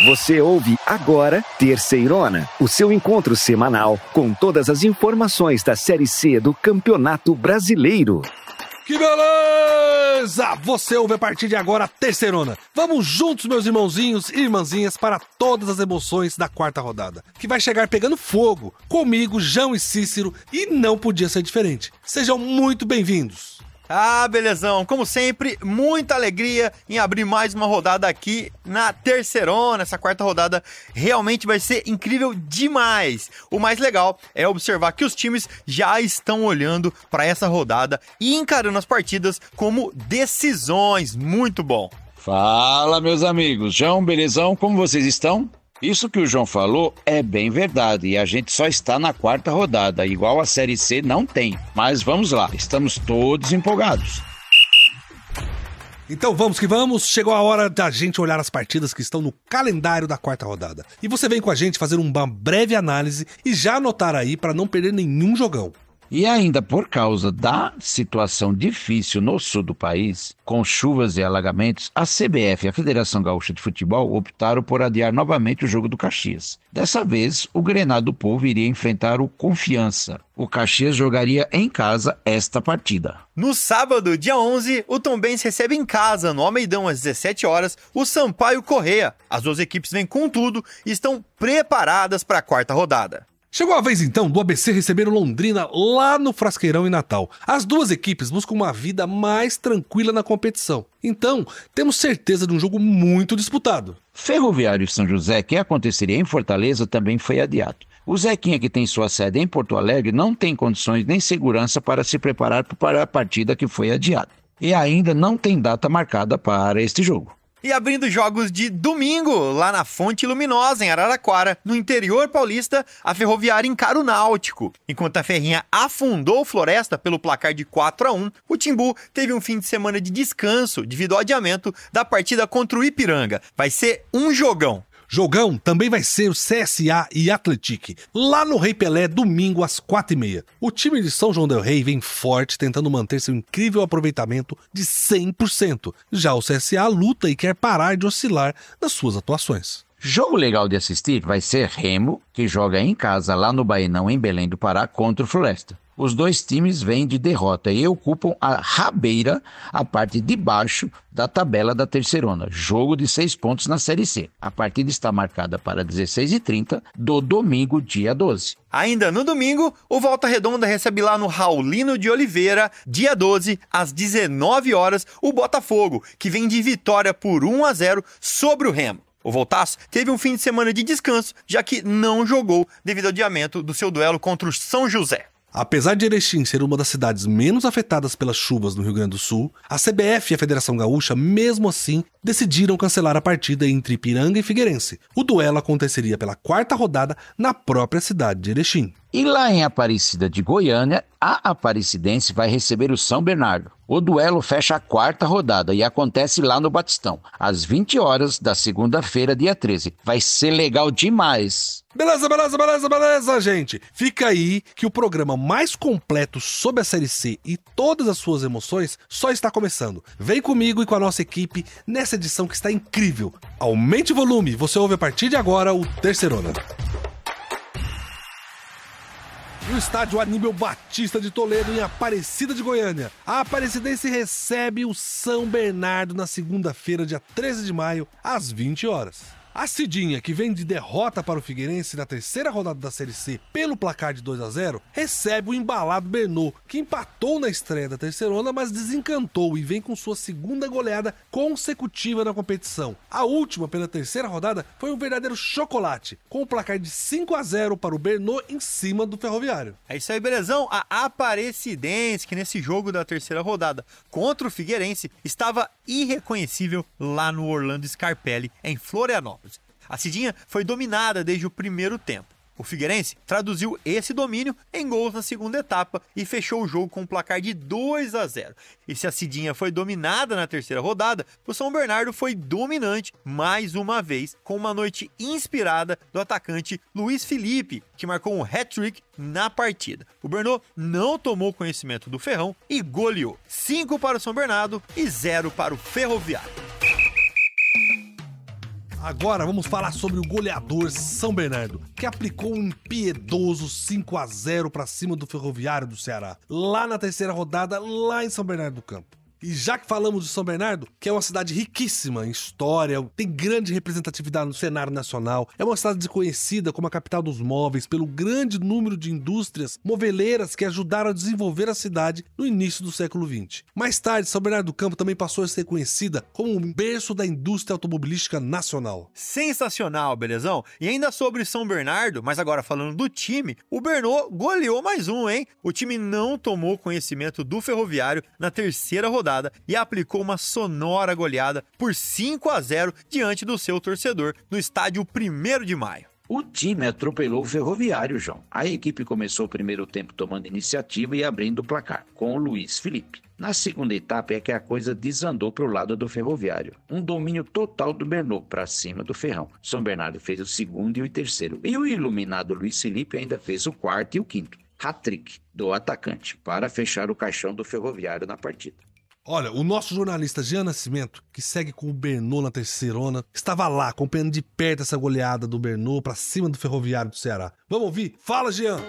Você ouve agora Terceirona, o seu encontro semanal com todas as informações da Série C do Campeonato Brasileiro. Que beleza! Você ouve a partir de agora a Terceirona. Vamos juntos, meus irmãozinhos e irmãzinhas, para todas as emoções da quarta rodada, que vai chegar pegando fogo, comigo, João e Cícero, e não podia ser diferente. Sejam muito bem-vindos. Ah, belezão, como sempre, muita alegria em abrir mais uma rodada aqui na Terceirona. Essa quarta rodada realmente vai ser incrível demais. O mais legal é observar que os times já estão olhando para essa rodada e encarando as partidas como decisões. Muito bom. Fala, meus amigos. João, belezão, como vocês estão? Isso que o João falou é bem verdade e a gente só está na quarta rodada, igual a Série C não tem. Mas vamos lá, estamos todos empolgados. Então vamos que vamos, chegou a hora da gente olhar as partidas que estão no calendário da quarta rodada. E você vem com a gente fazer uma breve análise e já anotar aí para não perder nenhum jogão. E ainda por causa da situação difícil no sul do país, com chuvas e alagamentos, a CBF e a Federação Gaúcha de Futebol optaram por adiar novamente o jogo do Caxias. Dessa vez, o Grenal do Povo iria enfrentar o Confiança. O Caxias jogaria em casa esta partida. No sábado, dia 11, o Tombense recebe em casa, no Almeidão, às 17 horas, o Sampaio Corrêa. As duas equipes vêm com tudo e estão preparadas para a quarta rodada. Chegou a vez então do ABC receber o Londrina lá no Frasqueirão em Natal. As duas equipes buscam uma vida mais tranquila na competição. Então, temos certeza de um jogo muito disputado. Ferroviário e São José, que aconteceria em Fortaleza, também foi adiado. O Zequinha, que tem sua sede em Porto Alegre, não tem condições nem segurança para se preparar para a partida que foi adiada. E ainda não tem data marcada para este jogo. E abrindo jogos de domingo, lá na Fonte Luminosa, em Araraquara, no interior paulista, a Ferroviária encara o Náutico. Enquanto a Ferrinha afundou o Floresta pelo placar de 4-1, o Timbu teve um fim de semana de descanso devido ao adiamento da partida contra o Ipiranga. Vai ser um jogão. Jogão também vai ser o CSA e Atlético, lá no Rei Pelé, domingo às 4h30. O time de São João del Rei vem forte, tentando manter seu incrível aproveitamento de 100%. Já o CSA luta e quer parar de oscilar nas suas atuações. Jogo legal de assistir vai ser Remo, que joga em casa lá no Baenão, em Belém do Pará, contra o Floresta. Os dois times vêm de derrota e ocupam a rabeira, a parte de baixo da tabela da Terceirona. Jogo de 6 pontos na Série C. A partida está marcada para 16h30 do domingo, dia 12. Ainda no domingo, o Volta Redonda recebe lá no Raulino de Oliveira, dia 12, às 19 horas, o Botafogo, que vem de vitória por 1-0 sobre o Remo. O Voltaço teve um fim de semana de descanso, já que não jogou devido ao adiamento do seu duelo contra o São José. Apesar de Erechim ser uma das cidades menos afetadas pelas chuvas no Rio Grande do Sul, a CBF e a Federação Gaúcha, mesmo assim, decidiram cancelar a partida entre Ipiranga e Figueirense. O duelo aconteceria pela quarta rodada na própria cidade de Erechim. E lá em Aparecida de Goiânia, a Aparecidense vai receber o São Bernardo. O duelo fecha a quarta rodada e acontece lá no Batistão, às 20 horas da segunda-feira, dia 13. Vai ser legal demais. Beleza, gente. Fica aí que o programa mais completo sobre a Série C e todas as suas emoções só está começando. Vem comigo e com a nossa equipe nessa edição que está incrível. Aumente o volume, você ouve a partir de agora o Terceirona. No estádio Aníbal Batista de Toledo, em Aparecida de Goiânia, a Aparecidense recebe o São Bernardo na segunda-feira, dia 13 de maio, às 20 horas. A Cidinha, que vem de derrota para o Figueirense na terceira rodada da Série C pelo placar de 2-0, recebe o embalado Bernô, que empatou na estreia da Terceirona, mas desencantou e vem com sua segunda goleada consecutiva na competição. A última, pela terceira rodada, foi um verdadeiro chocolate, com o placar de 5-0 para o Bernô em cima do Ferroviário. É isso aí, belezão. A Aparecidense, que nesse jogo da terceira rodada contra o Figueirense, estava irreconhecível lá no Orlando Scarpelli, em Florianópolis. A Cidinha foi dominada desde o primeiro tempo. O Figueirense traduziu esse domínio em gols na segunda etapa e fechou o jogo com um placar de 2-0. E se a Cidinha foi dominada na terceira rodada, o São Bernardo foi dominante mais uma vez, com uma noite inspirada do atacante Luiz Felipe, que marcou um hat-trick na partida. O Bernô não tomou conhecimento do ferrão e goleou. 5 para o São Bernardo e 0 para o Ferroviário. Agora vamos falar sobre o goleador São Bernardo, que aplicou um impiedoso 5-0 para cima do Ferroviário do Ceará, lá na terceira rodada, lá em São Bernardo do Campo. E já que falamos de São Bernardo, que é uma cidade riquíssima em história, tem grande representatividade no cenário nacional, é uma cidade conhecida como a capital dos móveis pelo grande número de indústrias moveleiras que ajudaram a desenvolver a cidade no início do século XX. Mais tarde, São Bernardo do Campo também passou a ser conhecida como um berço da indústria automobilística nacional. Sensacional, belezão? E ainda sobre São Bernardo, mas agora falando do time, o Bernô goleou mais um, hein? O time não tomou conhecimento do Ferroviário na terceira rodada e aplicou uma sonora goleada por 5-0 diante do seu torcedor no estádio 1º de Maio. O time atropelou o Ferroviário, João. A equipe começou o primeiro tempo tomando iniciativa e abrindo o placar, com o Luiz Felipe. Na segunda etapa é que a coisa desandou para o lado do Ferroviário. Um domínio total do Bernô para cima do Ferrão. São Bernardo fez o segundo e o terceiro. E o iluminado Luiz Felipe ainda fez o quarto e o quinto. Hat-trick do atacante para fechar o caixão do Ferroviário na partida. Olha, o nosso jornalista Jean Nascimento, que segue com o Bernô na terceirona, estava lá acompanhando de perto essa goleada do Bernô pra cima do Ferroviário do Ceará. Vamos ouvir? Fala, Jean!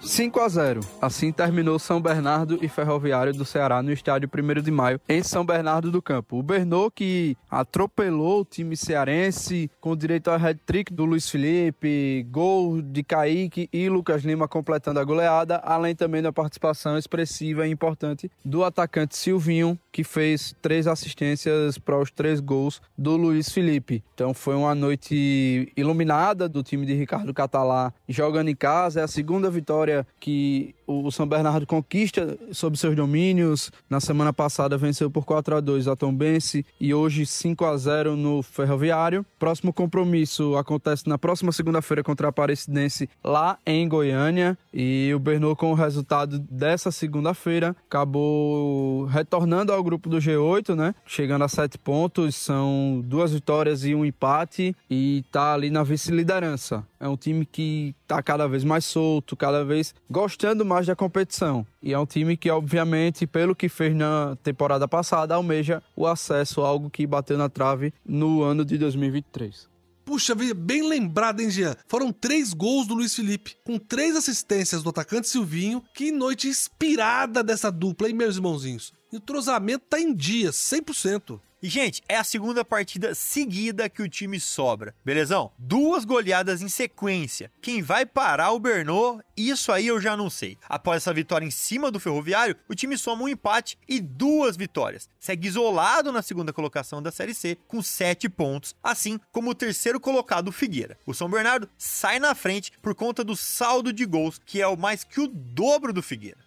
5-0. Assim terminou São Bernardo e Ferroviário do Ceará no estádio 1º de Maio, em São Bernardo do Campo. O Bernô, que atropelou o time cearense com direito ao hat-trick do Luiz Felipe, gol de Kaique e Lucas Lima completando a goleada, além também da participação expressiva e importante do atacante Silvinho, que fez 3 assistências para os 3 gols do Luiz Felipe. Então foi uma noite iluminada do time de Ricardo Catalá jogando em casa. É a segunda vitória que o São Bernardo conquista sob seus domínios. Na semana passada venceu por 4-2 a Tombense e hoje 5-0 no Ferroviário. Próximo compromisso acontece na próxima segunda-feira contra a Aparecidense lá em Goiânia, e o Bernô, com o resultado dessa segunda-feira, acabou retornando ao grupo do G8, né? Chegando a 7 pontos, são 2 vitórias e 1 empate, e tá ali na vice-liderança. É um time que tá cada vez mais solto, cada vez gostando mais da competição. E é um time que, obviamente, pelo que fez na temporada passada, almeja o acesso, algo que bateu na trave no ano de 2023. Puxa, bem lembrado, hein, Jean? Foram 3 gols do Luiz Felipe, com 3 assistências do atacante Silvinho. Que noite inspirada dessa dupla, hein, meus irmãozinhos? E o entrosamento tá em dia, 100%. E, gente, é a segunda partida seguida que o time sobra, belezão? 2 goleadas em sequência. Quem vai parar o Bernô, isso aí eu já não sei. Após essa vitória em cima do Ferroviário, o time soma um empate e 2 vitórias. Segue isolado na segunda colocação da Série C, com 7 pontos, assim como o terceiro colocado, o Figueira. O São Bernardo sai na frente por conta do saldo de gols, que é o mais que o dobro do Figueira.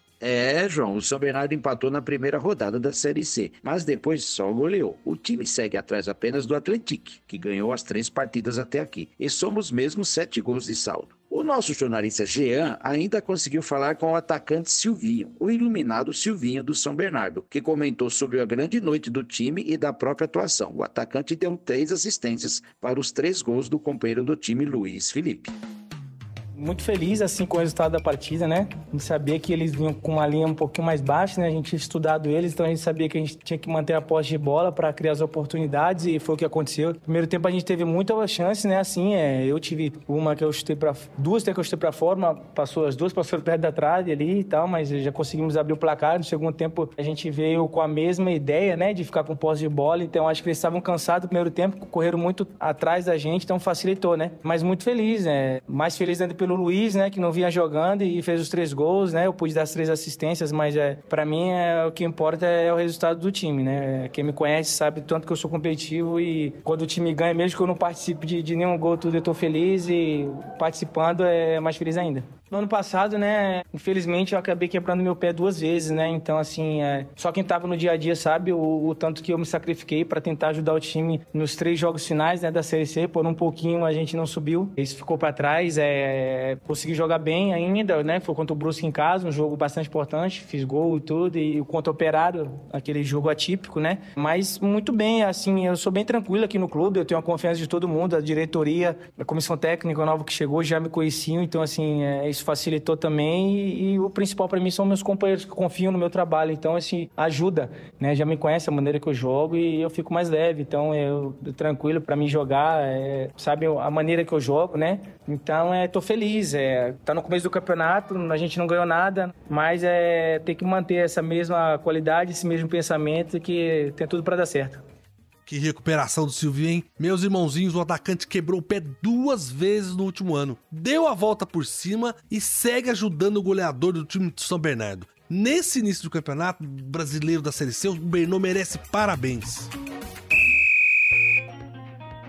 João, o São Bernardo empatou na primeira rodada da Série C, mas depois só goleou. O time segue atrás apenas do Atlético, que ganhou as 3 partidas até aqui, e somos mesmo 7 gols de saldo. O nosso jornalista Jean ainda conseguiu falar com o atacante Silvinho, o iluminado Silvinho do São Bernardo, que comentou sobre a grande noite do time e da própria atuação. O atacante deu 3 assistências para os 3 gols do companheiro do time, Luiz Felipe. Muito feliz assim com o resultado da partida, né? A gente sabia que eles vinham com uma linha um pouquinho mais baixa, né? A gente tinha estudado eles, então a gente sabia que a gente tinha que manter a posse de bola para criar as oportunidades, e foi o que aconteceu. No primeiro tempo a gente teve muita chance, né? Assim, eu tive uma que eu chutei para 2 que eu chutei para fora, passou as 2, passou perto da trave ali e tal, mas já conseguimos abrir o placar. No segundo tempo a gente veio com a mesma ideia, né? De ficar com posse de bola, então acho que eles estavam cansados no primeiro tempo, correram muito atrás da gente, então facilitou, né? Mas muito feliz, né? Mais feliz ainda pelo Luiz, né, que não vinha jogando e fez os 3 gols, né? Eu pude dar as 3 assistências, mas para mim o que importa é o resultado do time, né? Quem me conhece sabe tanto que eu sou competitivo, e quando o time ganha, mesmo que eu não participe de nenhum gol, tudo, eu tô feliz, e participando é mais feliz ainda. No ano passado, né, infelizmente eu acabei quebrando meu pé 2 vezes, né, então assim, só quem tava no dia a dia sabe o tanto que eu me sacrifiquei para tentar ajudar o time nos 3 jogos finais, né, da Série C. Por um pouquinho a gente não subiu, isso ficou para trás, consegui jogar bem ainda, né, foi contra o Brusque em casa, um jogo bastante importante, fiz gol e tudo, e contra o Operário, aquele jogo atípico, né, mas muito bem, assim, eu sou bem tranquilo aqui no clube, eu tenho a confiança de todo mundo, a diretoria, a comissão técnica nova que chegou já me conheciam, então assim, isso isso facilitou também e o principal para mim são meus companheiros que confiam no meu trabalho, então ajuda, né? Já me conhece a maneira que eu jogo e eu fico mais leve, então eu tranquilo para mim jogar, sabe a maneira que eu jogo, né? Então tô feliz, tá no começo do campeonato, a gente não ganhou nada, mas tem que manter essa mesma qualidade, esse mesmo pensamento que tem tudo para dar certo. Que recuperação do Silvio, hein? Meus irmãozinhos, o atacante quebrou o pé 2 vezes no último ano, deu a volta por cima e segue ajudando o goleador do time de São Bernardo. Nesse início do campeonato brasileiro da Série C, o Bernô merece parabéns.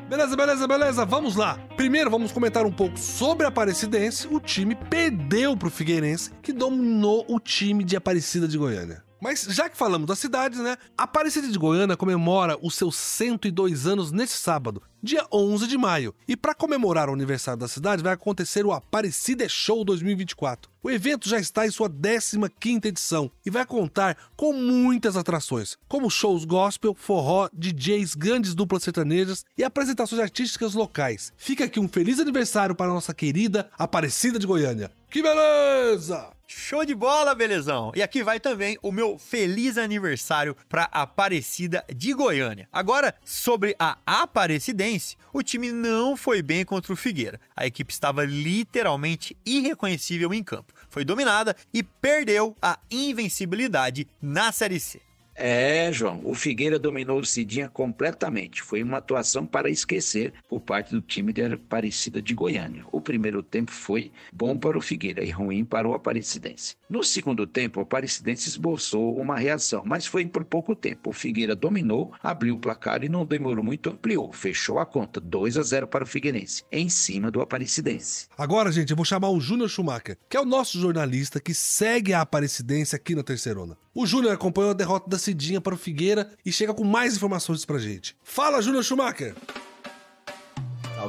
Beleza, vamos lá. Primeiro vamos comentar um pouco sobre a Aparecidense. O time perdeu pro Figueirense, que dominou o time de Aparecida de Goiânia. Mas já que falamos das cidades, né? A Aparecida de Goiânia comemora os seus 102 anos neste sábado, dia 11 de maio. E para comemorar o aniversário da cidade, vai acontecer o Aparecida Show 2024. O evento já está em sua 15ª edição e vai contar com muitas atrações, como shows gospel, forró, DJs, grandes duplas sertanejas e apresentações artísticas locais. Fica aqui um feliz aniversário para a nossa querida Aparecida de Goiânia. Que beleza! Show de bola, belezão! E aqui vai também o meu feliz aniversário para Aparecida de Goiânia. Agora, sobre a Aparecidense, o time não foi bem contra o Figueira. A equipe estava literalmente irreconhecível em campo. Foi dominada e perdeu a invencibilidade na Série C. João, o Figueira dominou o Cidinha completamente. Foi uma atuação para esquecer por parte do time de Aparecida de Goiânia. O primeiro tempo foi bom para o Figueira e ruim para o Aparecidense. No segundo tempo, o Aparecidense esboçou uma reação, mas foi por pouco tempo. O Figueira dominou, abriu o placar e não demorou muito, ampliou. Fechou a conta, 2-0 para o Figueirense, em cima do Aparecidense. Agora, gente, eu vou chamar o Júnior Schumacher, que é o nosso jornalista que segue a Aparecidense aqui na Terceirona. O Júnior acompanhou a derrota da Cidinha para o Figueira e chega com mais informações pra gente. Fala, Júnior Schumacher!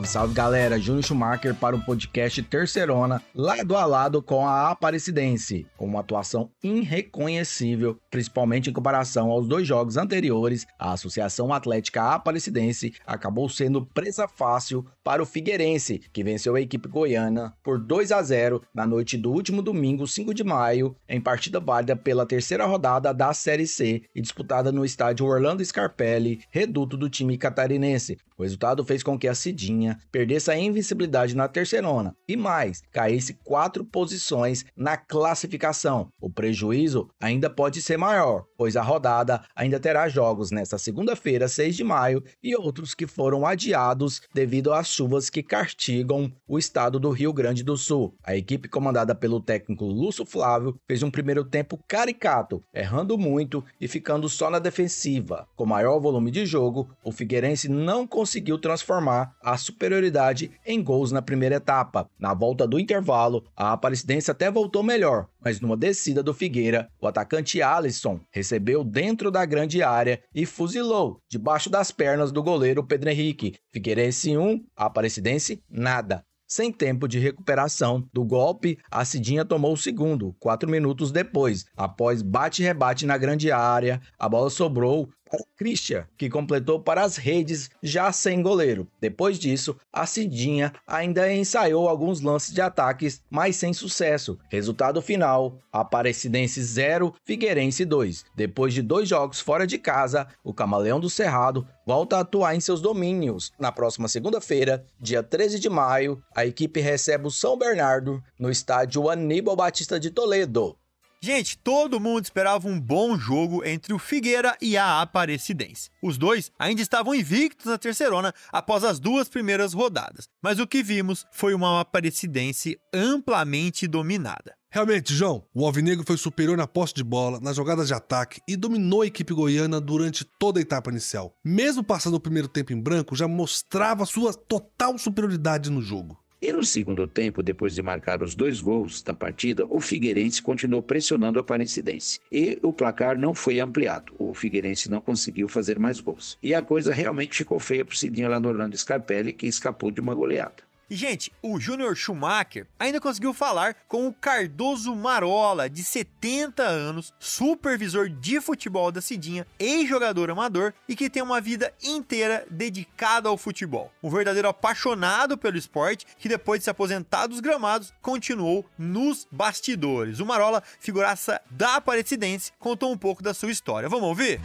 Salve, galera, Júnior Schumacher para o podcast Terceirona, lado a lado com a Aparecidense, com uma atuação irreconhecível, principalmente em comparação aos 2 jogos anteriores. A Associação Atlética Aparecidense acabou sendo presa fácil para o Figueirense, que venceu a equipe goiana por 2-0 na noite do último domingo, 5 de maio, em partida válida pela 3ª rodada da Série C e disputada no estádio Orlando Scarpelli, reduto do time catarinense. O resultado fez com que a Cidinha perdesse a invencibilidade na Terceirona e mais, caísse 4 posições na classificação. O prejuízo ainda pode ser maior, pois a rodada ainda terá jogos nesta segunda-feira, 6 de maio, e outros que foram adiados devido às chuvas que castigam o estado do Rio Grande do Sul. A equipe comandada pelo técnico Lúcio Flávio fez um primeiro tempo caricato, errando muito e ficando só na defensiva. Com maior volume de jogo, o Figueirense não conseguiu transformar a superioridade em gols na primeira etapa. Na volta do intervalo, a Aparecidense até voltou melhor, mas numa descida do Figueira, o atacante Alisson recebeu dentro da grande área e fuzilou debaixo das pernas do goleiro Pedro Henrique. Figueirense 1, Aparecidense nada. Sem tempo de recuperação do golpe, a Cidinha tomou o segundo, 4 minutos depois. Após bate-rebate na grande área, a bola sobrou para Christian, que completou para as redes já sem goleiro. Depois disso, a Cidinha ainda ensaiou alguns lances de ataques, mas sem sucesso. Resultado final, Aparecidense 0, Figueirense 2. Depois de 2 jogos fora de casa, o Camaleão do Cerrado volta a atuar em seus domínios. Na próxima segunda-feira, dia 13 de maio, a equipe recebe o São Bernardo no estádio Aníbal Batista de Toledo. Gente, todo mundo esperava um bom jogo entre o Figueira e a Aparecidense. Os dois ainda estavam invictos na Terceirona após as 2 primeiras rodadas, mas o que vimos foi uma Aparecidense amplamente dominada. Realmente, João, o Alvinegro foi superior na posse de bola, nas jogadas de ataque e dominou a equipe goiana durante toda a etapa inicial. Mesmo passando o primeiro tempo em branco, já mostrava sua total superioridade no jogo. E no segundo tempo, depois de marcar os 2 gols da partida, o Figueirense continuou pressionando a Aparecidense. E o placar não foi ampliado. O Figueirense não conseguiu fazer mais gols. E a coisa realmente ficou feia para o Cidinha lá no Orlando Scarpelli, que escapou de uma goleada. E, gente, o Júnior Schumacher ainda conseguiu falar com o Cardoso Marola, de 70 anos, supervisor de futebol da Cidinha, ex-jogador amador e que tem uma vida inteira dedicada ao futebol. Um verdadeiro apaixonado pelo esporte que, depois de se aposentar dos gramados, continuou nos bastidores. O Marola, figuraça da Aparecidense, contou um pouco da sua história. Vamos ouvir?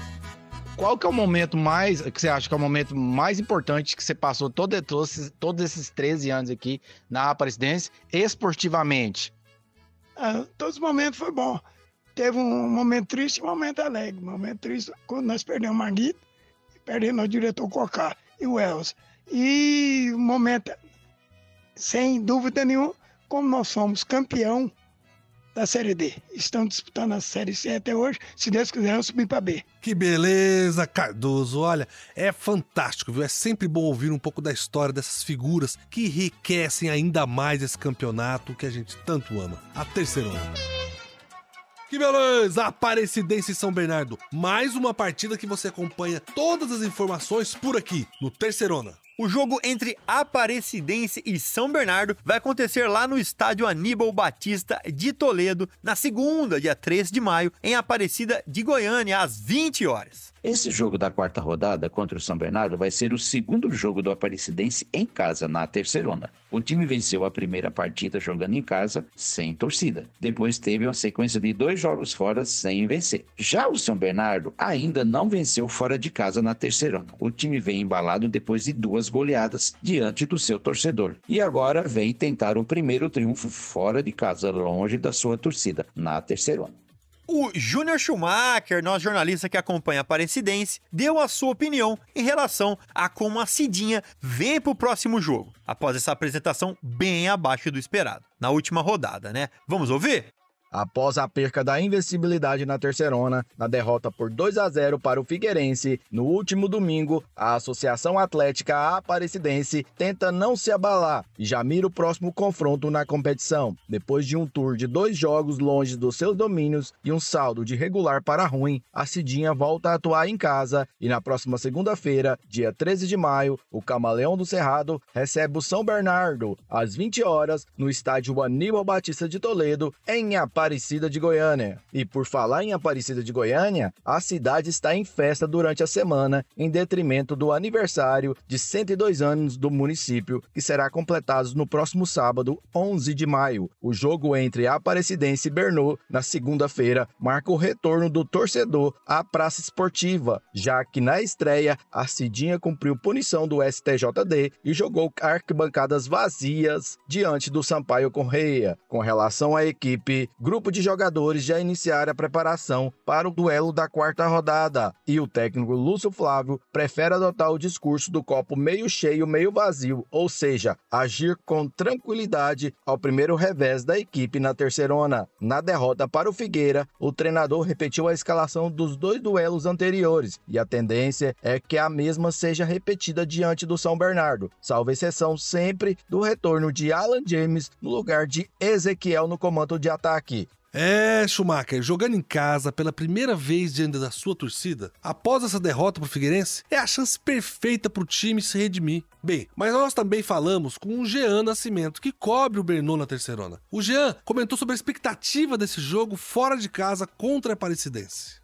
Qual que é o momento que você acha que é o momento mais importante que você passou todos esses 13 anos aqui na Aparecidense, esportivamente? Todos os momentos foi bom. Teve um momento triste e um momento alegre. Um momento triste quando nós perdemos o Marguito e perdemos o diretor Cocá e o Elza. E um momento, sem dúvida nenhuma, como nós somos campeão da Série D. Estamos disputando a Série C até hoje. Se Deus quiser, eu subir para B. Que beleza, Cardoso. Olha, é fantástico, viu? É sempre bom ouvir um pouco da história dessas figuras que enriquecem ainda mais esse campeonato que a gente tanto ama, a Terceirona. Que beleza! Aparecidense e São Bernardo. Mais uma partida que você acompanha todas as informações por aqui, no Terceirona. O jogo entre Aparecidense e São Bernardo vai acontecer lá no estádio Aníbal Batista de Toledo, na segunda, dia 3 de maio, em Aparecida de Goiânia, às 20 horas. Esse jogo da quarta rodada contra o São Bernardo vai ser o segundo jogo do Aparecidense em casa, na Terceirona. O time venceu a primeira partida jogando em casa, sem torcida. Depois teve uma sequência de 2 jogos fora sem vencer. Já o São Bernardo ainda não venceu fora de casa na Terceirona. O time vem embalado depois de 2 goleadas diante do seu torcedor. E agora vem tentar o primeiro triunfo fora de casa, longe da sua torcida, na Terceirona. O Júnior Schumacher, nosso jornalista que acompanha a Aparecidense, deu a sua opinião em relação a como a Cidinha vem para o próximo jogo, após essa apresentação bem abaixo do esperado, na última rodada, né? Vamos ouvir? Após a perca da invencibilidade na Terceirona, na derrota por 2-0 para o Figueirense, no último domingo, a Associação Atlética Aparecidense tenta não se abalar e já mira o próximo confronto na competição. Depois de um tour de 2 jogos longe dos seus domínios e um saldo de regular para ruim, a Cidinha volta a atuar em casa e na próxima segunda-feira, dia 13 de maio, o Camaleão do Cerrado recebe o São Bernardo, às 20 horas, no estádio Aníbal Batista de Toledo, em Aparecida de Goiânia. E por falar em Aparecida de Goiânia, a cidade está em festa durante a semana, em detrimento do aniversário de 102 anos do município, que será completado no próximo sábado, 11 de maio. O jogo entre Aparecidense e Bernô, na segunda-feira, marca o retorno do torcedor à praça esportiva, já que na estreia, a Cidinha cumpriu punição do STJD e jogou arquibancadas vazias diante do Sampaio Correia. Com relação à equipe, grupo de jogadores já iniciaram a preparação para o duelo da quarta rodada e o técnico Lúcio Flávio prefere adotar o discurso do copo meio cheio, meio vazio, ou seja, agir com tranquilidade ao primeiro revés da equipe na Terceirona. Na derrota para o Figueira, o treinador repetiu a escalação dos 2 duelos anteriores e a tendência é que a mesma seja repetida diante do São Bernardo, salvo exceção sempre do retorno de Alan James no lugar de Ezequiel no comando de ataque. Schumacher, jogando em casa pela primeira vez diante da sua torcida, após essa derrota pro Figueirense, é a chance perfeita pro time se redimir. Bem, mas nós também falamos com o Jean Nascimento, que cobre o Bernô na Terceirona. O Jean comentou sobre a expectativa desse jogo fora de casa contra a Aparecidense.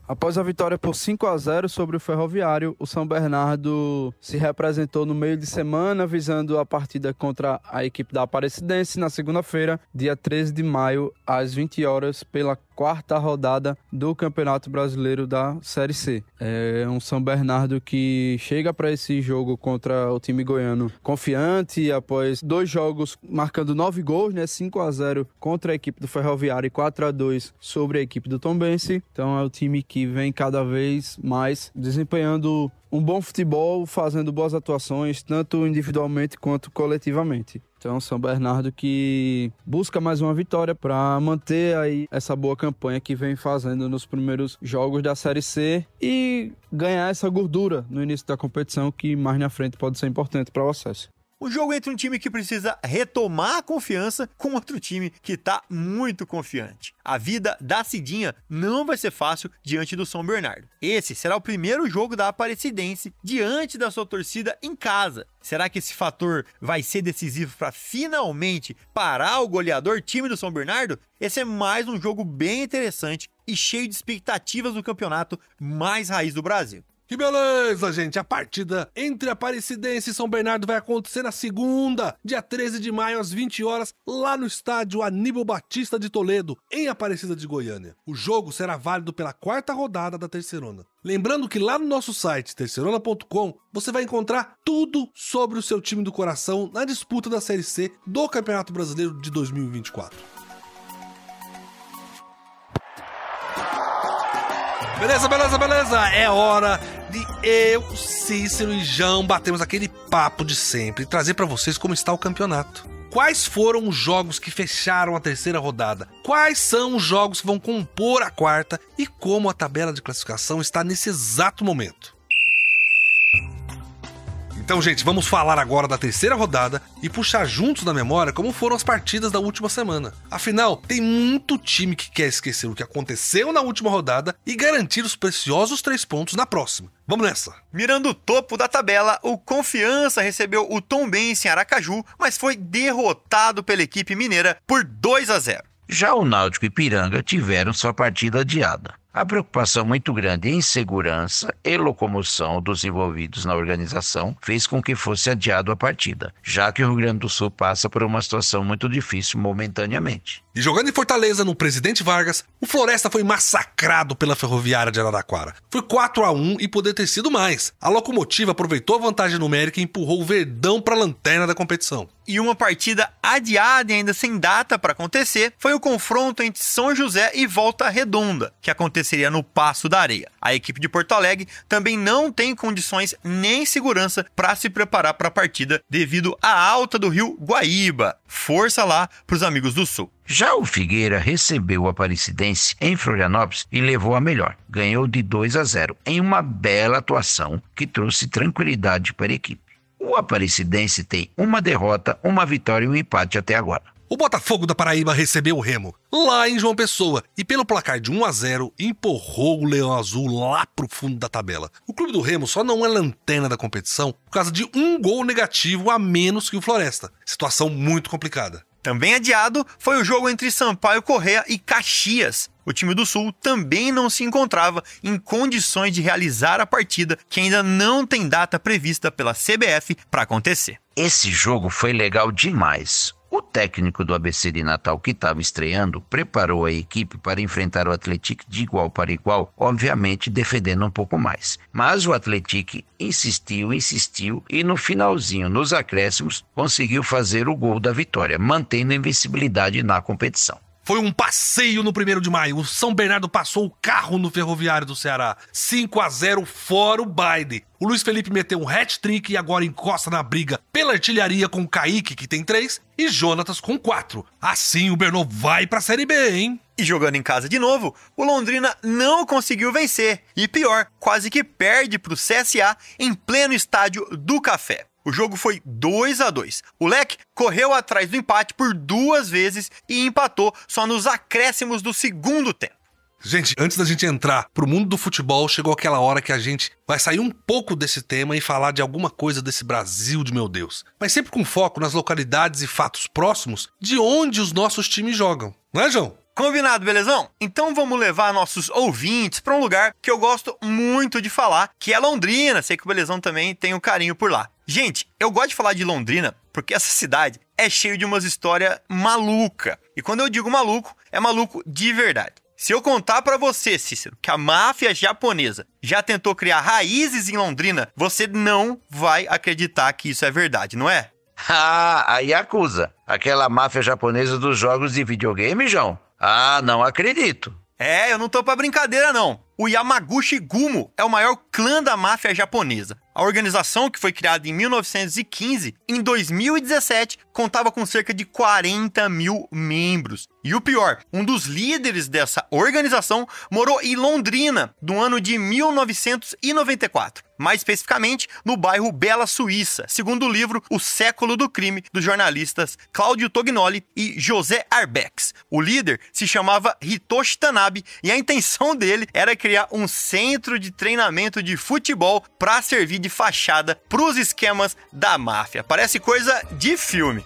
Após a vitória por 5-0 sobre o Ferroviário, o São Bernardo se representou no meio de semana, visando a partida contra a equipe da Aparecidense na segunda-feira, dia 13 de maio, às 20 horas, pela quarta rodada do Campeonato Brasileiro da Série C. É um São Bernardo que chega para esse jogo contra o time goiano confiante, após 2 jogos marcando 9 gols, 5-0 contra a equipe do Ferroviário e 4-2 sobre a equipe do Tombense. Então é o time que vem cada vez mais desempenhando um bom futebol, fazendo boas atuações, tanto individualmente quanto coletivamente. Então, São Bernardo que busca mais uma vitória para manter aí essa boa campanha que vem fazendo nos primeiros jogos da Série C e ganhar essa gordura no início da competição que mais na frente pode ser importante para o acesso. Um jogo entre um time que precisa retomar a confiança com outro time que tá muito confiante. A vida da Cidinha não vai ser fácil diante do São Bernardo. Esse será o primeiro jogo da Aparecidense diante da sua torcida em casa. Será que esse fator vai ser decisivo para finalmente parar o goleador time do São Bernardo? Esse é mais um jogo bem interessante e cheio de expectativas do campeonato mais raiz do Brasil. Que beleza, gente! A partida entre Aparecidense e São Bernardo vai acontecer na segunda, dia 13 de maio, às 20 horas, lá no estádio Aníbal Batista de Toledo, em Aparecida de Goiânia. O jogo será válido pela 4ª rodada da Terceirona. Lembrando que lá no nosso site, terceirona.com, você vai encontrar tudo sobre o seu time do coração na disputa da Série C do Campeonato Brasileiro de 2024. Beleza. É hora de eu, Cícero e João batermos aquele papo de sempre e trazer pra vocês como está o campeonato. Quais foram os jogos que fecharam a terceira rodada? Quais são os jogos que vão compor a quarta? E como a tabela de classificação está nesse exato momento? Então, gente, vamos falar agora da terceira rodada e puxar juntos na memória como foram as partidas da última semana. Afinal, tem muito time que quer esquecer o que aconteceu na última rodada e garantir os preciosos 3 pontos na próxima. Vamos nessa! Mirando o topo da tabela, o Confiança recebeu o Tombense em Aracaju, mas foi derrotado pela equipe mineira por 2-0. Já o Náutico e Ipiranga tiveram sua partida adiada. A preocupação muito grande em segurança e locomoção dos envolvidos na organização fez com que fosse adiado a partida, já que o Rio Grande do Sul passa por uma situação muito difícil momentaneamente. E jogando em Fortaleza, no Presidente Vargas, o Floresta foi massacrado pela Ferroviária de Araraquara. Foi 4-1 e poderia ter sido mais. A Locomotiva aproveitou a vantagem numérica e empurrou o Verdão para a lanterna da competição. E uma partida adiada e ainda sem data para acontecer foi o confronto entre São José e Volta Redonda, que aconteceria no Paço da Areia. A equipe de Porto Alegre também não tem condições nem segurança para se preparar para a partida devido à alta do rio Guaíba. Força lá para os amigos do Sul. Já o Figueira recebeu o Aparecidense em Florianópolis e levou a melhor. Ganhou de 2-0 em uma bela atuação que trouxe tranquilidade para a equipe. O Aparecidense tem uma derrota, uma vitória e um empate até agora. O Botafogo da Paraíba recebeu o Remo, lá em João Pessoa, e pelo placar de 1-0, empurrou o Leão Azul lá pro fundo da tabela. O clube do Remo só não é lanterna da competição por causa de um gol negativo a menos que o Floresta. Situação muito complicada. Também adiado foi o jogo entre Sampaio Corrêa e Caxias. O time do Sul também não se encontrava em condições de realizar a partida, que ainda não tem data prevista pela CBF para acontecer. Esse jogo foi legal demais. O técnico do ABC de Natal, que estava estreando, preparou a equipe para enfrentar o Atlético de igual para igual, obviamente defendendo um pouco mais. Mas o Atlético insistiu e no finalzinho, nos acréscimos, conseguiu fazer o gol da vitória, mantendo a invencibilidade na competição. Foi um passeio no 1º de maio. O São Bernardo passou o carro no Ferroviário do Ceará. 5-0 fora o baile. O Luiz Felipe meteu um hat-trick e agora encosta na briga pela artilharia com o Kaique, que tem 3, e Jonatas com 4. Assim o Bernô vai pra Série B, hein? E jogando em casa de novo, o Londrina não conseguiu vencer. E pior, quase que perde pro CSA em pleno estádio do Café. O jogo foi 2-2. O Leque correu atrás do empate por 2 vezes e empatou só nos acréscimos do segundo tempo. Gente, antes da gente entrar pro mundo do futebol, chegou aquela hora que a gente vai sair um pouco desse tema e falar de alguma coisa desse Brasil de meu Deus. Mas sempre com foco nas localidades e fatos próximos de onde os nossos times jogam. Não é, João? Combinado, belezão? Então vamos levar nossos ouvintes para um lugar que eu gosto muito de falar, que é Londrina. Sei que o Belezão também tem um carinho por lá. Gente, eu gosto de falar de Londrina porque essa cidade é cheia de umas histórias malucas. E quando eu digo maluco, é maluco de verdade. Se eu contar pra você, Cícero, que a máfia japonesa já tentou criar raízes em Londrina, você não vai acreditar que isso é verdade, não é? A Yakuza, aquela máfia japonesa dos jogos de videogame, João? Não acredito. Eu não tô pra brincadeira, não. O Yamaguchi Gumo é o maior clã da máfia japonesa. A organização, que foi criada em 1915, em 2017, contava com cerca de 40 mil membros. E o pior, um dos líderes dessa organização morou em Londrina, do ano de 1994. mais especificamente no bairro Bela Suíça, segundo o livro O Século do Crime, dos jornalistas Cláudio Tognoli e José Arbex. O líder se chamava Hitoshi Tanabe e a intenção dele era criar um centro de treinamento de futebol para servir de fachada para os esquemas da máfia. Parece coisa de filme.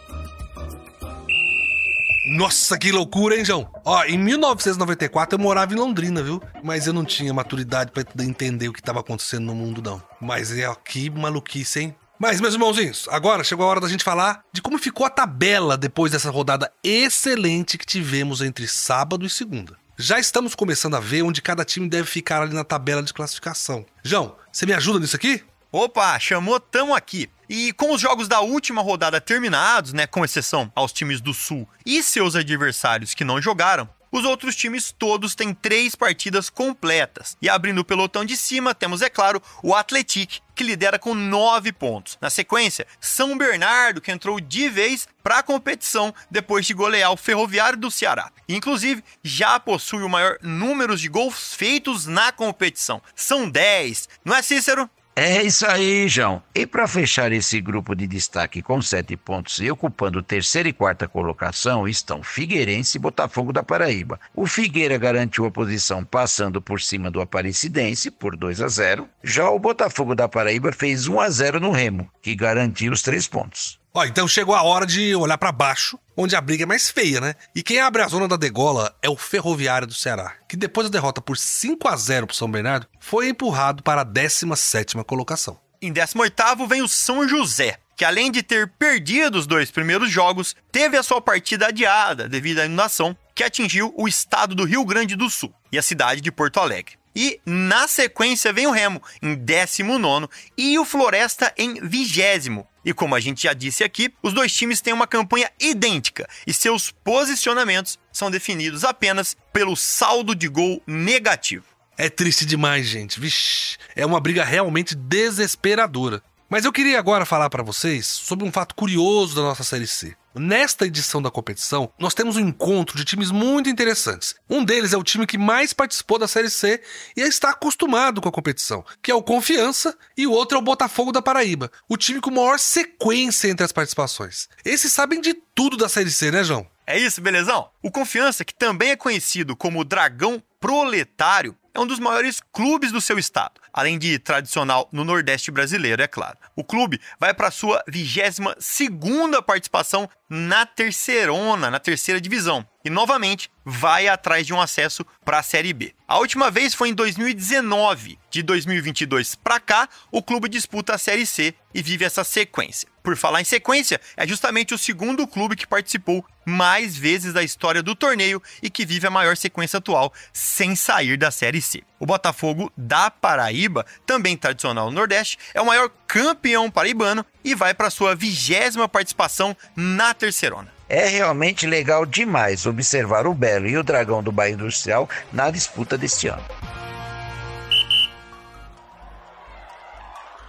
Nossa, que loucura, hein, João? Ó, em 1994 eu morava em Londrina, viu? Mas eu não tinha maturidade pra entender o que tava acontecendo no mundo, não. Mas que maluquice, hein? Mas, meus irmãozinhos, agora chegou a hora da gente falar de como ficou a tabela depois dessa rodada excelente que tivemos entre sábado e segunda. Já estamos começando a ver onde cada time deve ficar ali na tabela de classificação. João, você me ajuda nisso aqui? Opa, chamou, tamo aqui. E com os jogos da última rodada terminados, né, com exceção aos times do Sul e seus adversários que não jogaram, os outros times todos têm 3 partidas completas. E abrindo o pelotão de cima, temos, é claro, o Atlético, que lidera com 9 pontos. Na sequência, São Bernardo, que entrou de vez para a competição depois de golear o Ferroviário do Ceará. Inclusive, já possui o maior número de gols feitos na competição. São 10. Não é, Cícero? É isso aí, João. E para fechar esse grupo de destaque com 7 pontos e ocupando terceira e quarta colocação estão Figueirense e Botafogo da Paraíba. O Figueira garantiu a posição passando por cima do Aparecidense por 2-0. Já o Botafogo da Paraíba fez 1-0 no Remo, que garantiu os 3 pontos. Ó, então chegou a hora de olhar pra baixo, onde a briga é mais feia, né? E quem abre a zona da degola é o Ferroviário do Ceará, que depois da derrota por 5-0 pro São Bernardo, foi empurrado para a 17ª colocação. Em 18º vem o São José, que além de ter perdido os 2 primeiros jogos, teve a sua partida adiada devido à inundação que atingiu o estado do Rio Grande do Sul e a cidade de Porto Alegre. E na sequência vem o Remo em 19º e o Floresta em 20º. E como a gente já disse aqui, os 2 times têm uma campanha idêntica e seus posicionamentos são definidos apenas pelo saldo de gol negativo. É triste demais, gente. Vixe, é uma briga realmente desesperadora. Mas eu queria agora falar para vocês sobre um fato curioso da nossa Série C. Nesta edição da competição, nós temos um encontro de times muito interessantes. Um deles é o time que mais participou da Série C e está acostumado com a competição, que é o Confiança, e o outro é o Botafogo da Paraíba, o time com maior sequência entre as participações. Esses sabem de tudo da Série C, né, João? É isso, belezão? O Confiança, que também é conhecido como Dragão Proletário, é um dos maiores clubes do seu estado, além de tradicional no Nordeste brasileiro, é claro. O clube vai para sua 22ª participação na Terceirona, na terceira divisão, e novamente vai atrás de um acesso para a Série B. A última vez foi em 2019. De 2022 para cá, o clube disputa a Série C e vive essa sequência. Por falar em sequência, é justamente o segundo clube que participou mais vezes da história do torneio e que vive a maior sequência atual sem sair da Série C. O Botafogo da Paraíba, também tradicional no Nordeste, é o maior campeão paraibano e vai para sua 20ª participação na Terceirona. É realmente legal demais observar o Belo e o Dragão do Bairro Industrial na disputa deste ano.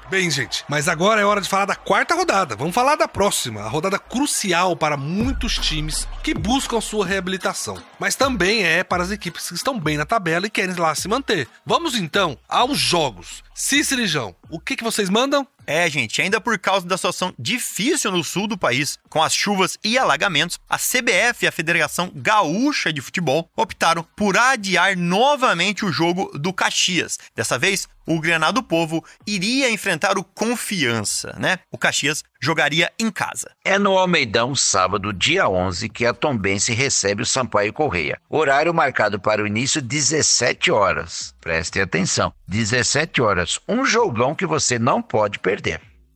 Bem, gente, mas agora é hora de falar da 4ª rodada. Vamos falar da próxima, a rodada crucial para muitos times que buscam sua reabilitação. Mas também é para as equipes que estão bem na tabela e querem lá se manter. Vamos então aos jogos. Cícero e João, o que vocês mandam? Gente, ainda por causa da situação difícil no sul do país, com as chuvas e alagamentos, a CBF e a Federação Gaúcha de Futebol optaram por adiar novamente o jogo do Caxias. Dessa vez, o Grenal do Povo iria enfrentar o Confiança, né? O Caxias jogaria em casa. É no Almeidão, sábado, dia 11, que a Tombense recebe o Sampaio Corrêa. Horário marcado para o início, 17 horas. Prestem atenção, 17 horas. Um jogão que você não pode perder.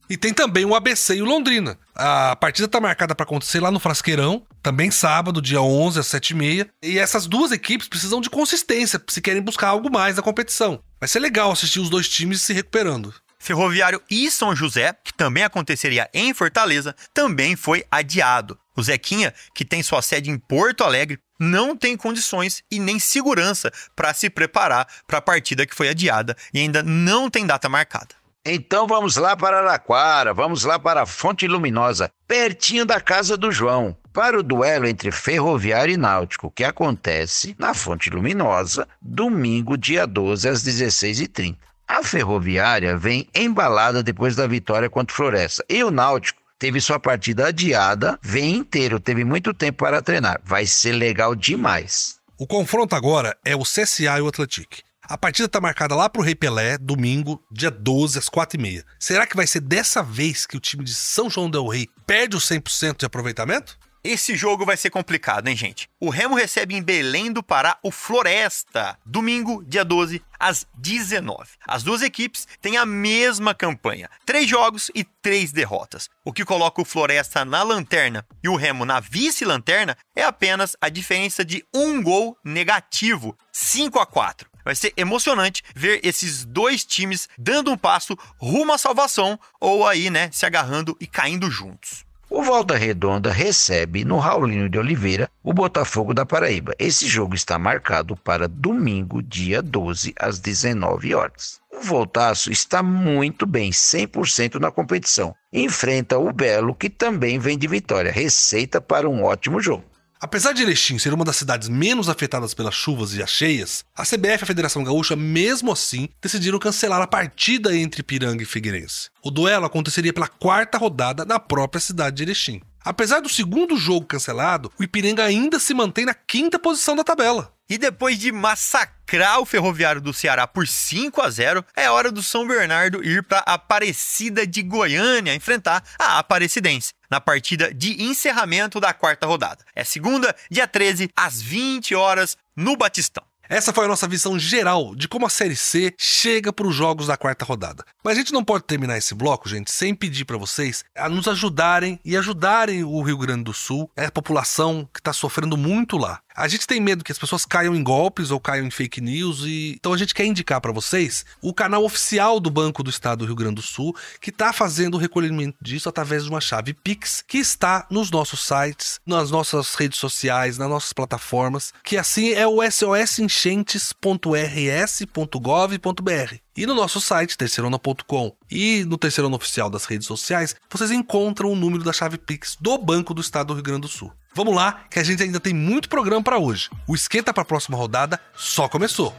E tem também o ABC e o Londrina. A partida está marcada para acontecer lá no Frasqueirão, também sábado, dia 11, às 7h30. E essas duas equipes precisam de consistência se querem buscar algo mais na competição. Vai ser legal assistir os dois times se recuperando. Ferroviário e São José, que também aconteceria em Fortaleza, também foi adiado. O Zequinha, que tem sua sede em Porto Alegre, não tem condições e nem segurança para se preparar para a partida que foi adiada e ainda não tem data marcada. Então vamos lá para Araraquara, vamos lá para a Fonte Luminosa, pertinho da casa do João, para o duelo entre Ferroviário e Náutico, que acontece na Fonte Luminosa, domingo, dia 12, às 16h30. A Ferroviária vem embalada depois da vitória contra o Floresta. E o Náutico teve sua partida adiada, vem inteiro, teve muito tempo para treinar. Vai ser legal demais. O confronto agora é o CSA e o Atlético. A partida está marcada lá pro Rei Pelé, domingo, dia 12, às 4h30. Será que vai ser dessa vez que o time de São João del Rei perde os 100% de aproveitamento? Esse jogo vai ser complicado, hein, gente? O Remo recebe em Belém do Pará o Floresta, domingo, dia 12, às 19h. As duas equipes têm a mesma campanha, 3 jogos e 3 derrotas. O que coloca o Floresta na lanterna e o Remo na vice-lanterna é apenas a diferença de 1 gol negativo, 5-4. Vai ser emocionante ver esses dois times dando um passo rumo à salvação ou aí, né, se agarrando e caindo juntos. O Volta Redonda recebe no Raulinho de Oliveira o Botafogo da Paraíba. Esse jogo está marcado para domingo, dia 12, às 19h. O Voltaço está muito bem, 100% na competição. Enfrenta o Belo, que também vem de vitória. Receita para um ótimo jogo. Apesar de Erechim ser uma das cidades menos afetadas pelas chuvas e as cheias, a CBF e a Federação Gaúcha, mesmo assim, decidiram cancelar a partida entre Ipiranga e Figueirense. O duelo aconteceria pela 4ª rodada na própria cidade de Erechim. Apesar do segundo jogo cancelado, o Ipiranga ainda se mantém na 5ª posição da tabela. E depois de massacrar o Ferroviário do Ceará por 5-0, é hora do São Bernardo ir para Aparecida de Goiânia enfrentar a Aparecidense, na partida de encerramento da 4ª rodada. É segunda, dia 13, às 20h, no Batistão. Essa foi a nossa visão geral de como a Série C chega para os jogos da 4ª rodada. Mas a gente não pode terminar esse bloco, gente, sem pedir para vocês a nos ajudarem e ajudarem o Rio Grande do Sul, a população que está sofrendo muito lá. A gente tem medo que as pessoas caiam em golpes ou caiam em fake news, então a gente quer indicar para vocês o canal oficial do Banco do Estado do Rio Grande do Sul, que está fazendo o recolhimento disso através de uma chave Pix, que está nos nossos sites, nas nossas redes sociais, nas nossas plataformas, que assim é o sosenchentes.rs.gov.br. E no nosso site, terceirona.com, e no Terceirona Oficial das redes sociais, vocês encontram o número da chave Pix do Banco do Estado do Rio Grande do Sul. Vamos lá, que a gente ainda tem muito programa para hoje. O esquenta para a próxima rodada só começou.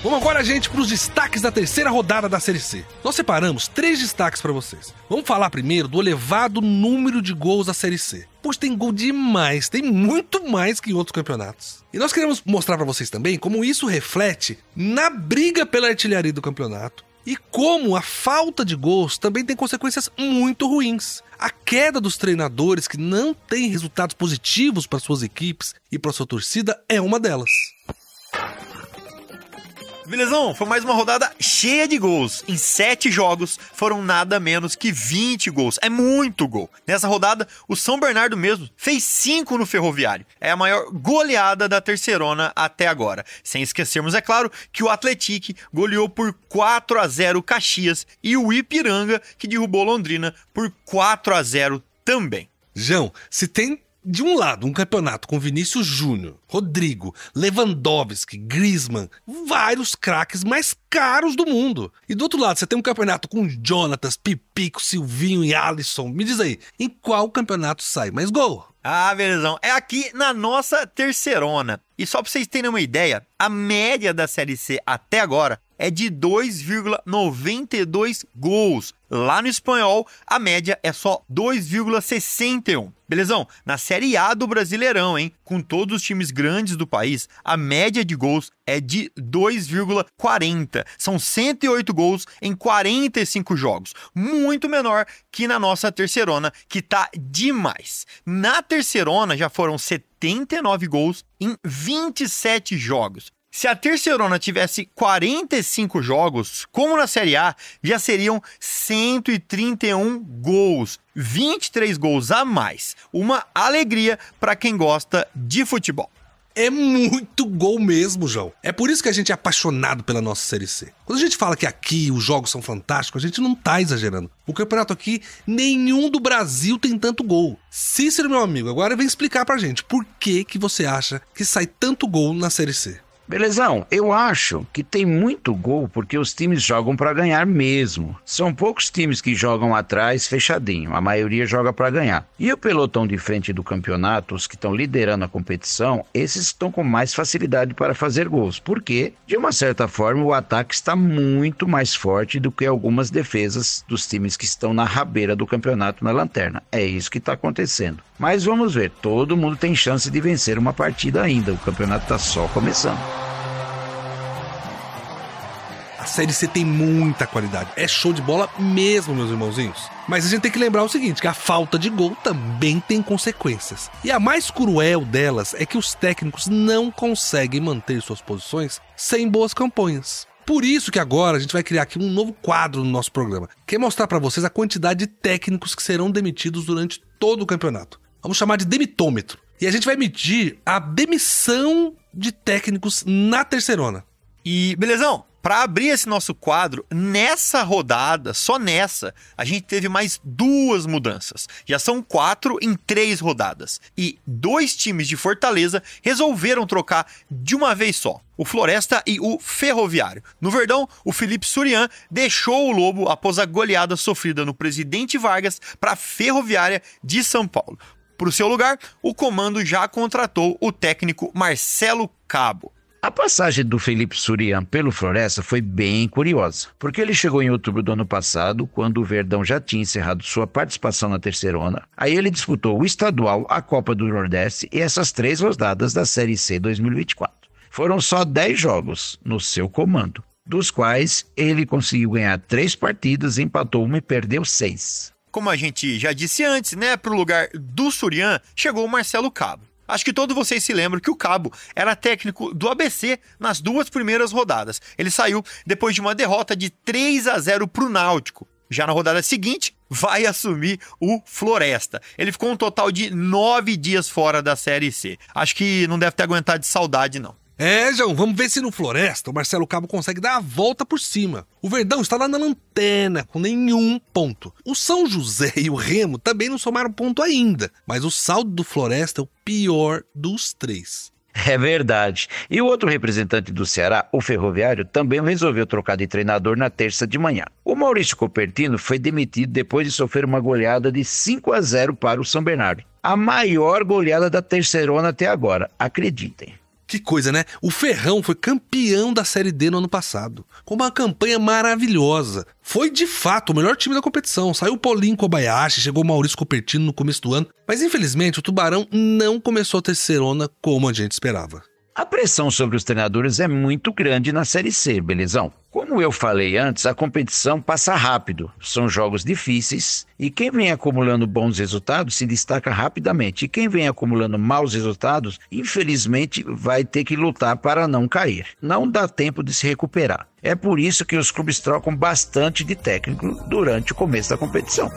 Vamos agora, gente, para os destaques da 3ª rodada da Série C. Nós separamos 3 destaques para vocês. Vamos falar primeiro do elevado número de gols da Série C. Pois tem gol demais, tem muito mais que em outros campeonatos. E nós queremos mostrar para vocês também como isso reflete na briga pela artilharia do campeonato e como a falta de gols também tem consequências muito ruins. A queda dos treinadores que não têm resultados positivos para suas equipes e para sua torcida é uma delas. Belezão, foi mais uma rodada cheia de gols. Em 7 jogos foram nada menos que 20 gols. É muito gol. Nessa rodada, o São Bernardo mesmo fez 5 no Ferroviário. É a maior goleada da Terceirona até agora. Sem esquecermos, é claro, que o Atlético goleou por 4-0 Caxias e o Ipiranga, que derrubou Londrina por 4-0 também. João, se tem de um lado um campeonato com Vinícius Júnior, Rodrigo, Lewandowski, Griezmann, vários craques mais caros do mundo. E do outro lado você tem um campeonato com Jonatas, Pipico, Silvinho e Alisson. Me diz aí, em qual campeonato sai mais gol? Ah, belezão, é aqui na nossa Terceirona. E só pra vocês terem uma ideia, a média da Série C até agora é de 2,92 gols. Lá no Espanhol, a média é só 2,61. Belezão? Na Série A do Brasileirão, hein? Com todos os times grandes do país, a média de gols é de 2,40. São 108 gols em 45 jogos. Muito menor que na nossa Terceirona, que tá demais. Na Terceirona já foram 79 gols em 27 jogos. Se a Terceirona tivesse 45 jogos, como na Série A, já seriam 131 gols. 23 gols a mais. Uma alegria para quem gosta de futebol. É muito gol mesmo, João. É por isso que a gente é apaixonado pela nossa Série C. Quando a gente fala que aqui os jogos são fantásticos, a gente não tá exagerando. O campeonato aqui, nenhum do Brasil tem tanto gol. Cícero, meu amigo, agora vem explicar pra gente por que você acha que sai tanto gol na Série C. Belezão, eu acho que tem muito gol porque os times jogam para ganhar mesmo. São poucos times que jogam atrás fechadinho, a maioria joga para ganhar. E o pelotão de frente do campeonato, os que estão liderando a competição, esses estão com mais facilidade para fazer gols, porque, de uma certa forma, o ataque está muito mais forte do que algumas defesas dos times que estão na rabeira do campeonato na lanterna. É isso que está acontecendo. Mas vamos ver, todo mundo tem chance de vencer uma partida ainda, o campeonato está só começando. A Série C tem muita qualidade, é show de bola mesmo, meus irmãozinhos. Mas a gente tem que lembrar o seguinte, que a falta de gol também tem consequências. E a mais cruel delas é que os técnicos não conseguem manter suas posições sem boas campanhas. Por isso que agora a gente vai criar aqui um novo quadro no nosso programa, que é mostrar para vocês a quantidade de técnicos que serão demitidos durante todo o campeonato. Vamos chamar de demitômetro. E a gente vai medir a demissão de técnicos na terceirona. E, belezão, para abrir esse nosso quadro, nessa rodada, só nessa, a gente teve mais 2 mudanças. Já são 4 em 3 rodadas. E 2 times de Fortaleza resolveram trocar de uma vez só. O Floresta e o Ferroviário. No Verdão, o Felipe Surian deixou o Lobo após a goleada sofrida no Presidente Vargas para a Ferroviária de São Paulo. Para o seu lugar, o comando já contratou o técnico Marcelo Cabo. A passagem do Felipe Surian pelo Floresta foi bem curiosa, porque ele chegou em outubro do ano passado, quando o Verdão já tinha encerrado sua participação na terceirona. Aí ele disputou o estadual, a Copa do Nordeste e essas 3 rodadas da Série C 2024. Foram só 10 jogos no seu comando, dos quais ele conseguiu ganhar 3 partidas, empatou 1 e perdeu 6. Como a gente já disse antes, né, para o lugar do Surian chegou o Marcelo Cabo. Acho que todos vocês se lembram que o Cabo era técnico do ABC nas 2 primeiras rodadas. Ele saiu depois de uma derrota de 3-0 para o Náutico. Já na rodada seguinte, vai assumir o Floresta. Ele ficou um total de 9 dias fora da Série C. Acho que não deve ter aguentado de saudade, não. João, vamos ver se no Floresta o Marcelo Cabo consegue dar a volta por cima. O Verdão está lá na lanterna, com nenhum ponto. O São José e o Remo também não somaram ponto ainda, mas o saldo do Floresta é o pior dos 3. É verdade. E o outro representante do Ceará, o Ferroviário, também resolveu trocar de treinador na terça de manhã. O Maurício Copertino foi demitido depois de sofrer uma goleada de 5-0 para o São Bernardo. A maior goleada da terceirona até agora, acreditem. Que coisa, né? O Ferrão foi campeão da Série D no ano passado, com uma campanha maravilhosa. Foi, de fato, o melhor time da competição. Saiu o Paulinho Kobayashi, chegou o Maurício Copertino no começo do ano. Mas, infelizmente, o Tubarão não começou a terceirona como a gente esperava. A pressão sobre os treinadores é muito grande na Série C, belezão? Como eu falei antes, a competição passa rápido, são jogos difíceis e quem vem acumulando bons resultados se destaca rapidamente e quem vem acumulando maus resultados, infelizmente, vai ter que lutar para não cair. Não dá tempo de se recuperar. É por isso que os clubes trocam bastante de técnico durante o começo da competição.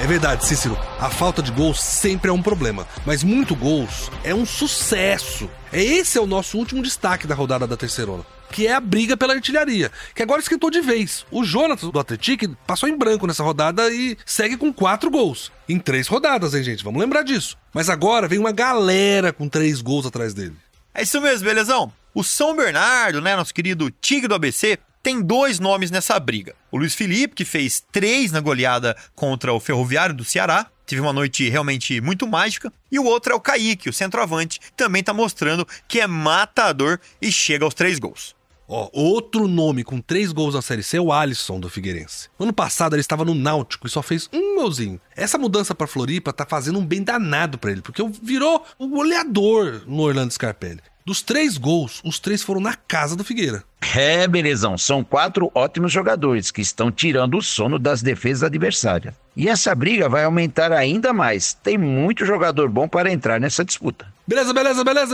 É verdade, Cícero, a falta de gols sempre é um problema, mas muito gols é um sucesso. Esse é o nosso último destaque da rodada da terceirona, que é a briga pela artilharia, que agora esquentou de vez. O Jonathan do Atlético passou em branco nessa rodada e segue com 4 gols. Em 3 rodadas, hein, gente? Vamos lembrar disso. Mas agora vem uma galera com 3 gols atrás dele. É isso mesmo, belezão? O São Bernardo, né, nosso querido Tigre do ABC, tem 2 nomes nessa briga. O Luiz Felipe, que fez 3 na goleada contra o Ferroviário do Ceará, teve uma noite realmente muito mágica. E o outro é o Kaique, o centroavante, que também tá mostrando que é matador e chega aos 3 gols. Outro nome com 3 gols na Série C é o Alisson do Figueirense. No ano passado ele estava no Náutico e só fez um golzinho. Essa mudança para Floripa tá fazendo um bem danado para ele, porque virou o goleador no Orlando Scarpelli. Dos 3 gols, os 3 foram na casa do Figueira. É, belezão, são 4 ótimos jogadores que estão tirando o sono das defesas adversárias. E essa briga vai aumentar ainda mais. Tem muito jogador bom para entrar nessa disputa. Beleza,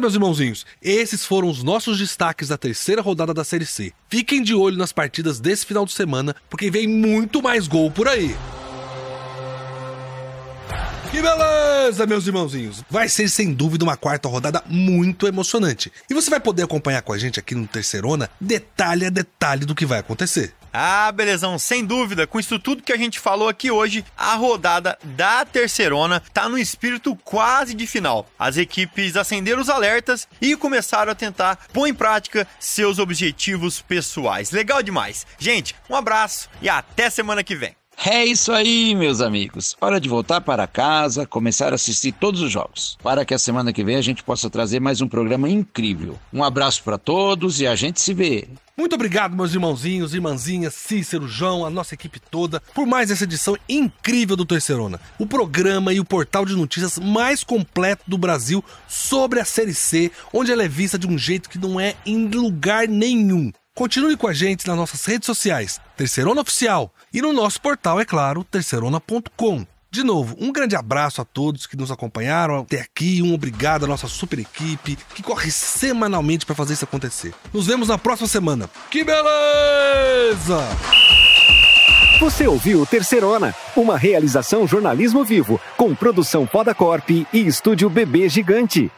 meus irmãozinhos. Esses foram os nossos destaques da terceira rodada da Série C. Fiquem de olho nas partidas desse final de semana, porque vem muito mais gol por aí. Que beleza, meus irmãozinhos! Vai ser, sem dúvida, uma quarta rodada muito emocionante. E você vai poder acompanhar com a gente aqui no Terceirona detalhe a detalhe do que vai acontecer. Ah, belezão, sem dúvida, com isso tudo que a gente falou aqui hoje, a rodada da Terceirona tá no espírito quase de final. As equipes acenderam os alertas e começaram a tentar pôr em prática seus objetivos pessoais. Legal demais. Gente, um abraço e até semana que vem. É isso aí, meus amigos. Hora de voltar para casa, começar a assistir todos os jogos, para que a semana que vem a gente possa trazer mais um programa incrível. Um abraço para todos e a gente se vê. Muito obrigado, meus irmãozinhos, irmãzinhas, Cícero, João, a nossa equipe toda, por mais essa edição incrível do Terceirona. O programa e o portal de notícias mais completo do Brasil sobre a Série C, onde ela é vista de um jeito que não é em lugar nenhum. Continue com a gente nas nossas redes sociais, Terceirona Oficial, e no nosso portal, é claro, terceirona.com. De novo, um grande abraço a todos que nos acompanharam até aqui, um obrigado à nossa super equipe, que corre semanalmente para fazer isso acontecer. Nos vemos na próxima semana. Que beleza! Você ouviu Terceirona, uma realização jornalismo vivo, com produção Foda Corp e estúdio Bebê Gigante.